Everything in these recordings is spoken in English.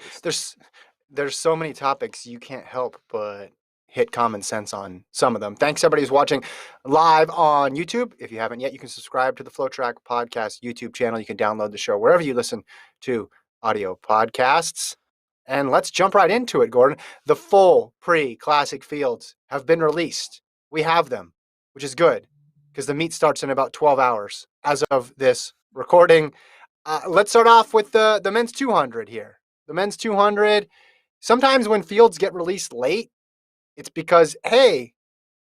least. There's so many topics you can't help but hit common sense on some of them. Thanks everybody who's watching live on YouTube. If you haven't yet, you can subscribe to the FloTrack podcast YouTube channel. You can download the show wherever you listen to audio podcasts. And let's jump right into it, Gordon. The full pre-classic fields have been released. We have them, which is good because the meet starts in about 12 hours as of this recording. Let's start off with the men's 200 here. The men's 200, sometimes when fields get released late, it's because, hey,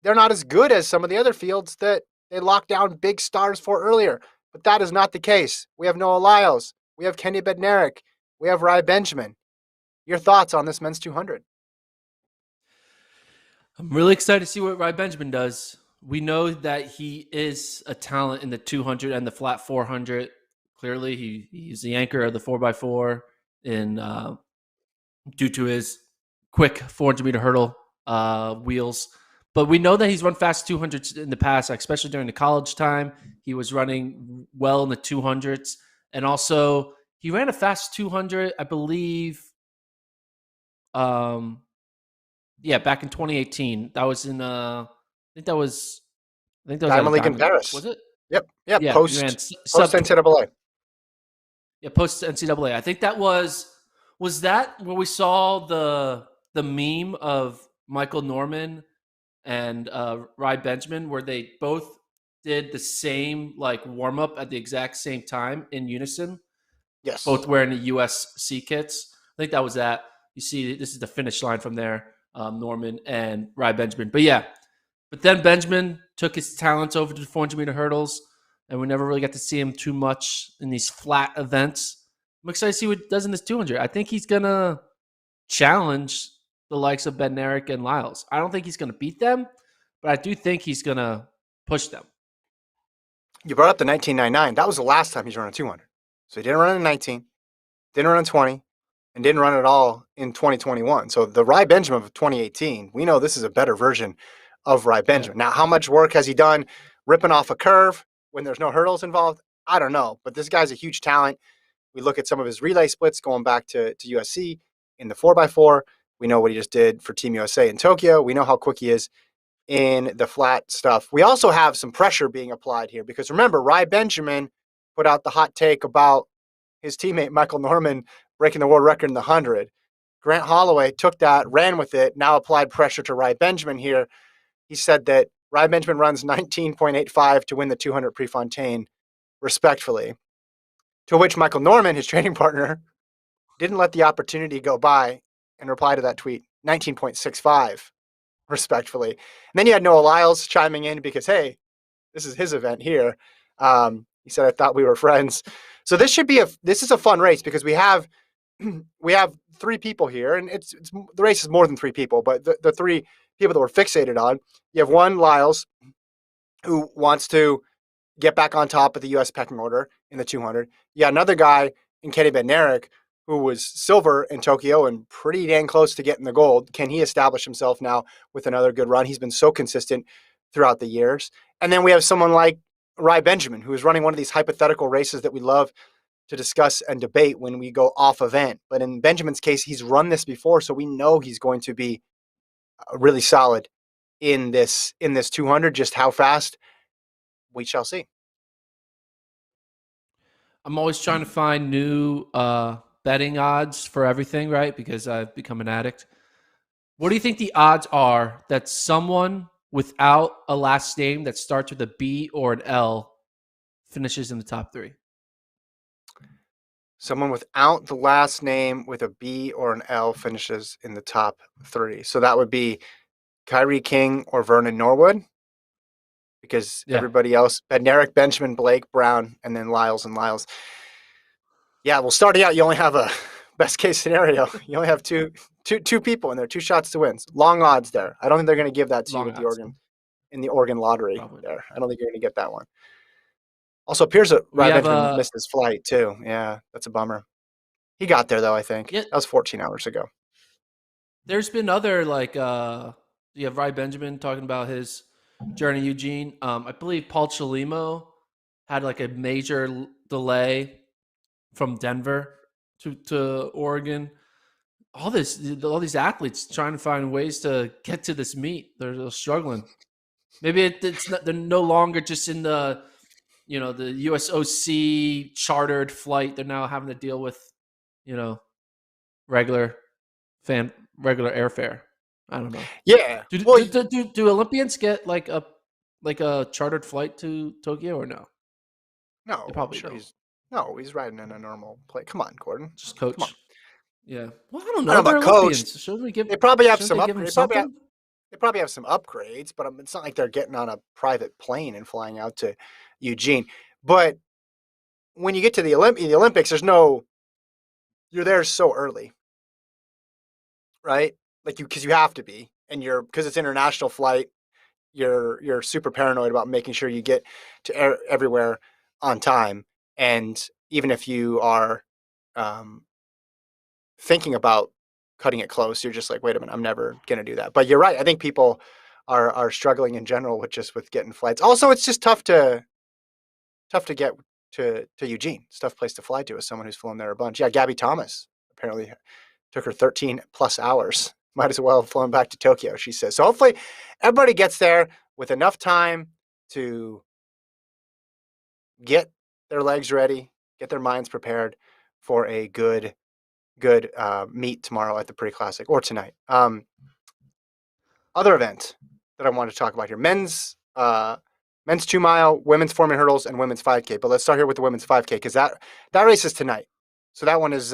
they're not as good as some of the other fields that they locked down big stars for earlier. But that is not the case. We have Noah Lyles. We have Kenny Bednarik. We have Rai Benjamin. Your thoughts on this men's 200? I'm really excited to see what Rai Benjamin does. We know that he is a talent in the 200 and the flat 400. Clearly, he's the anchor of the 4x4 due to his quick 400-meter hurdle wheels. But we know that he's run fast 200s in the past, especially during the college time. He was running well in the 200s. And also, he ran a fast 200, I believe, back in 2018. That was in, I think that was at Diamond a League in Diamond League. Paris. Was it? Yep. Yeah, he ran Post NCAA. Yeah, post NCAA. I think that was that where we saw the meme of Michael Norman and Rai Benjamin, where they both did the same like warm up at the exact same time in unison, Yes. both wearing the USC kits. I think that was that. You see, this is the finish line from there, Norman and Rai Benjamin. But then Benjamin took his talents over to the 400-meter hurdles, and we never really got to see him too much in these flat events. I'm excited to see what he does in this 200. I think he's going to challenge the likes of Bednarik and Lyles. I don't think he's going to beat them, but I do think he's going to push them. You brought up the 1999. That was the last time he's run a 200. So he didn't run in 19, didn't run in 20, and didn't run at all in 2021. So the Rai Benjamin of 2018, we know this is a better version of Rai Benjamin. Yeah. Now, how much work has he done ripping off a curve when there's no hurdles involved? I don't know, but this guy's a huge talent. We look at some of his relay splits going back to USC in the 4x4. We know what he just did for Team USA in Tokyo. We know how quick he is in the flat stuff. We also have some pressure being applied here because remember, Rai Benjamin put out the hot take about his teammate Michael Norman breaking the world record in the 100. Grant Holloway took that, ran with it, now applied pressure to Rai Benjamin here. He said that Rai Benjamin runs 19.85 to win the 200 Prefontaine, respectfully. To which Michael Norman, his training partner, didn't let the opportunity go by and reply to that tweet, 19.65, respectfully. And then you had Noah Lyles chiming in because, hey, this is his event here. He said, I thought we were friends. So this is a fun race because we have three people here, and it's the race is more than three people, but the three people that we're fixated on. You have one, Lyles, who wants to get back on top of the U.S. pecking order in the 200. You got another guy in Kenny Bednarik, who was silver in Tokyo and pretty dang close to getting the gold. Can he establish himself now with another good run? He's been so consistent throughout the years. And then we have someone like Rai Benjamin, who is running one of these hypothetical races that we love to discuss and debate when we go off event. But in Benjamin's case, he's run this before, so we know he's going to be really solid in this 200. Just how fast, we shall see. I'm always trying to find new betting odds for everything, right? Because I've become an addict. What do you think the odds are that someone without a last name that starts with a B or an L finishes in the top three? Someone without the last name with a B or an L finishes in the top three. So that would be Kyrie King or Vernon Norwood, because everybody else, Bednarik, Benjamin, Blake, Brown, and then Lyles and Lyles. Yeah, well, starting out, you only have a best case scenario. You only have two people in there, two shots to win. Long odds there. I don't think they're going to give that to you with the Oregon lottery. Probably there. I don't think you're going to get that one. Also, appears that Rai Benjamin missed his flight too. Yeah, that's a bummer. He got there though, I think. Yeah. That was 14 hours ago. There's been other you have Rai Benjamin talking about his journey, Eugene. I believe Paul Chalimo had like a major delay from Denver to Oregon. all these athletes trying to find ways to get to this meet. They're struggling. Maybe it's not, they're no longer just in the the USOC chartered flight. They're now having to deal with you know regular regular airfare. I don't know. Yeah. Do Well, do, do, do, do Olympians get like a chartered flight to Tokyo or no? They no, I'm probably sure don't. he's riding in a normal plane. Come on, Gordon. Just Come on. coach. Yeah. Well, I don't I know. don't know They're about coach. Olympians. Shouldn't we give? They probably have Shouldn't some they give them upgrades. something? They probably have some upgrades, but it's not like they're getting on a private plane and flying out to Eugene. But when you get to the Olympics, you're there so early, right? Like because you have to be, and because it's international flight, you're super paranoid about making sure you get to everywhere on time. And even if you are um, thinking about cutting it close, you're just like, wait a minute, I'm never gonna do that. But you're right. I think people are struggling in general with getting flights. Also, it's just tough to get to Eugene. It's a tough place to fly to as someone who's flown there a bunch. Yeah, Gabby Thomas apparently took her 13 plus hours. Might as well have flown back to Tokyo, she says. So hopefully everybody gets there with enough time to get their legs ready, get their minds prepared for a good meet tomorrow at the Pre-Classic or tonight. Other event that I wanted to talk about here: men's 2 mile, women's 4-minute hurdles, and women's 5K. But let's start here with the women's 5K because that race is tonight. So that one is